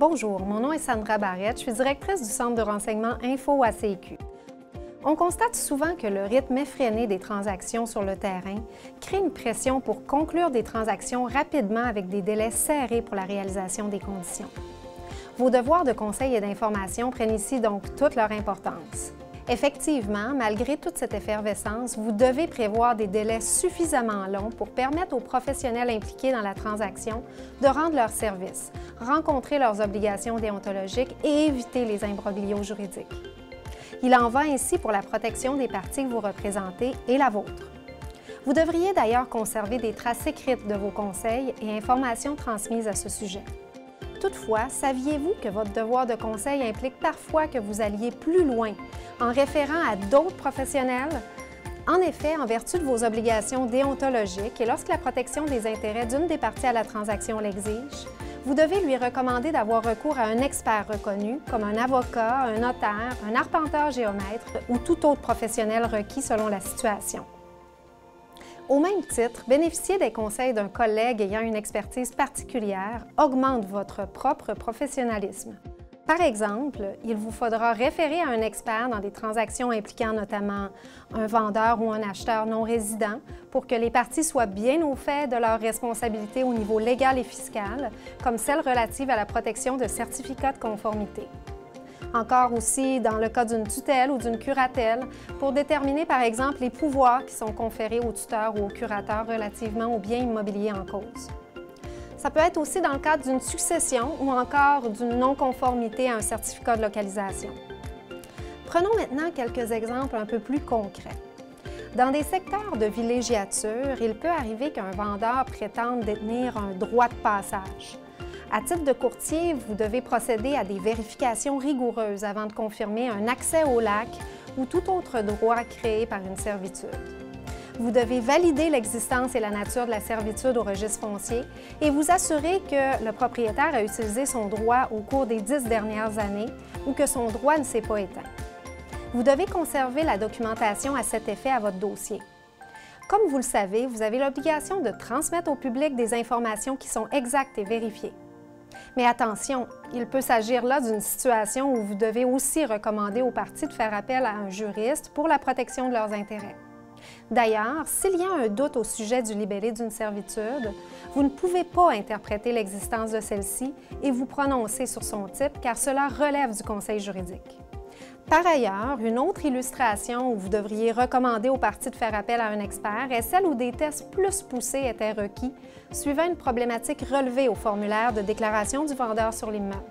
Bonjour, mon nom est Sandra Barrette, je suis directrice du Centre de renseignement Info ACQ. On constate souvent que le rythme effréné des transactions sur le terrain crée une pression pour conclure des transactions rapidement avec des délais serrés pour la réalisation des conditions. Vos devoirs de conseil et d'information prennent ici donc toute leur importance. Effectivement, malgré toute cette effervescence, vous devez prévoir des délais suffisamment longs pour permettre aux professionnels impliqués dans la transaction de rendre leur service, rencontrer leurs obligations déontologiques et éviter les imbroglios juridiques. Il en va ainsi pour la protection des parties que vous représentez et la vôtre. Vous devriez d'ailleurs conserver des traces écrites de vos conseils et informations transmises à ce sujet. Toutefois, saviez-vous que votre devoir de conseil implique parfois que vous alliez plus loin en référant à d'autres professionnels? En effet, en vertu de vos obligations déontologiques et lorsque la protection des intérêts d'une des parties à la transaction l'exige, vous devez lui recommander d'avoir recours à un expert reconnu, comme un avocat, un notaire, un arpenteur géomètre ou tout autre professionnel requis selon la situation. Au même titre, bénéficier des conseils d'un collègue ayant une expertise particulière augmente votre propre professionnalisme. Par exemple, il vous faudra référer à un expert dans des transactions impliquant notamment un vendeur ou un acheteur non résident pour que les parties soient bien au fait de leurs responsabilités au niveau légal et fiscal, comme celles relatives à la protection de certificats de conformité. Encore aussi dans le cas d'une tutelle ou d'une curatelle, pour déterminer par exemple les pouvoirs qui sont conférés au tuteur ou au curateur relativement aux biens immobiliers en cause. Ça peut être aussi dans le cadre d'une succession ou encore d'une non-conformité à un certificat de localisation. Prenons maintenant quelques exemples un peu plus concrets. Dans des secteurs de villégiature, il peut arriver qu'un vendeur prétende détenir un droit de passage. À titre de courtier, vous devez procéder à des vérifications rigoureuses avant de confirmer un accès au lac ou tout autre droit créé par une servitude. Vous devez valider l'existence et la nature de la servitude au registre foncier et vous assurer que le propriétaire a utilisé son droit au cours des 10 dernières années ou que son droit ne s'est pas éteint. Vous devez conserver la documentation à cet effet à votre dossier. Comme vous le savez, vous avez l'obligation de transmettre au public des informations qui sont exactes et vérifiées. Mais attention, il peut s'agir là d'une situation où vous devez aussi recommander aux parties de faire appel à un juriste pour la protection de leurs intérêts. D'ailleurs, s'il y a un doute au sujet du libellé d'une servitude, vous ne pouvez pas interpréter l'existence de celle-ci et vous prononcer sur son type car cela relève du conseil juridique. Par ailleurs, une autre illustration où vous devriez recommander aux parties de faire appel à un expert est celle où des tests plus poussés étaient requis, suivant une problématique relevée au formulaire de déclaration du vendeur sur l'immeuble.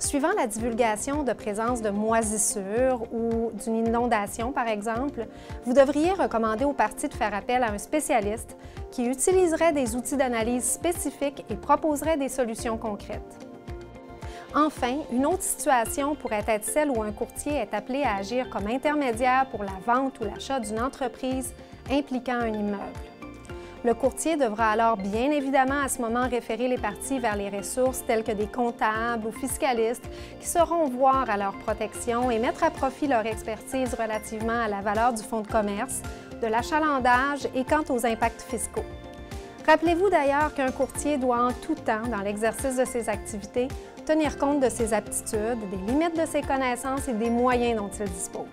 Suivant la divulgation de présence de moisissures ou d'une inondation, par exemple, vous devriez recommander aux parties de faire appel à un spécialiste qui utiliserait des outils d'analyse spécifiques et proposerait des solutions concrètes. Enfin, une autre situation pourrait être celle où un courtier est appelé à agir comme intermédiaire pour la vente ou l'achat d'une entreprise impliquant un immeuble. Le courtier devra alors bien évidemment à ce moment référer les parties vers les ressources telles que des comptables ou fiscalistes qui sauront voir à leur protection et mettre à profit leur expertise relativement à la valeur du fonds de commerce, de l'achalandage et quant aux impacts fiscaux. Rappelez-vous d'ailleurs qu'un courtier doit en tout temps, dans l'exercice de ses activités, tenir compte de ses aptitudes, des limites de ses connaissances et des moyens dont il dispose.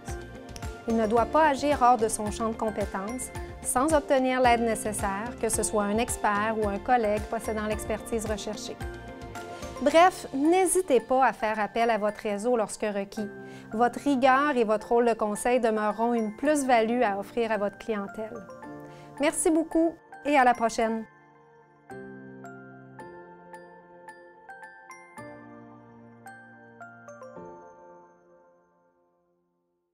Il ne doit pas agir hors de son champ de compétences, sans obtenir l'aide nécessaire, que ce soit un expert ou un collègue possédant l'expertise recherchée. Bref, n'hésitez pas à faire appel à votre réseau lorsque requis. Votre rigueur et votre rôle de conseil demeureront une plus-value à offrir à votre clientèle. Merci beaucoup et à la prochaine!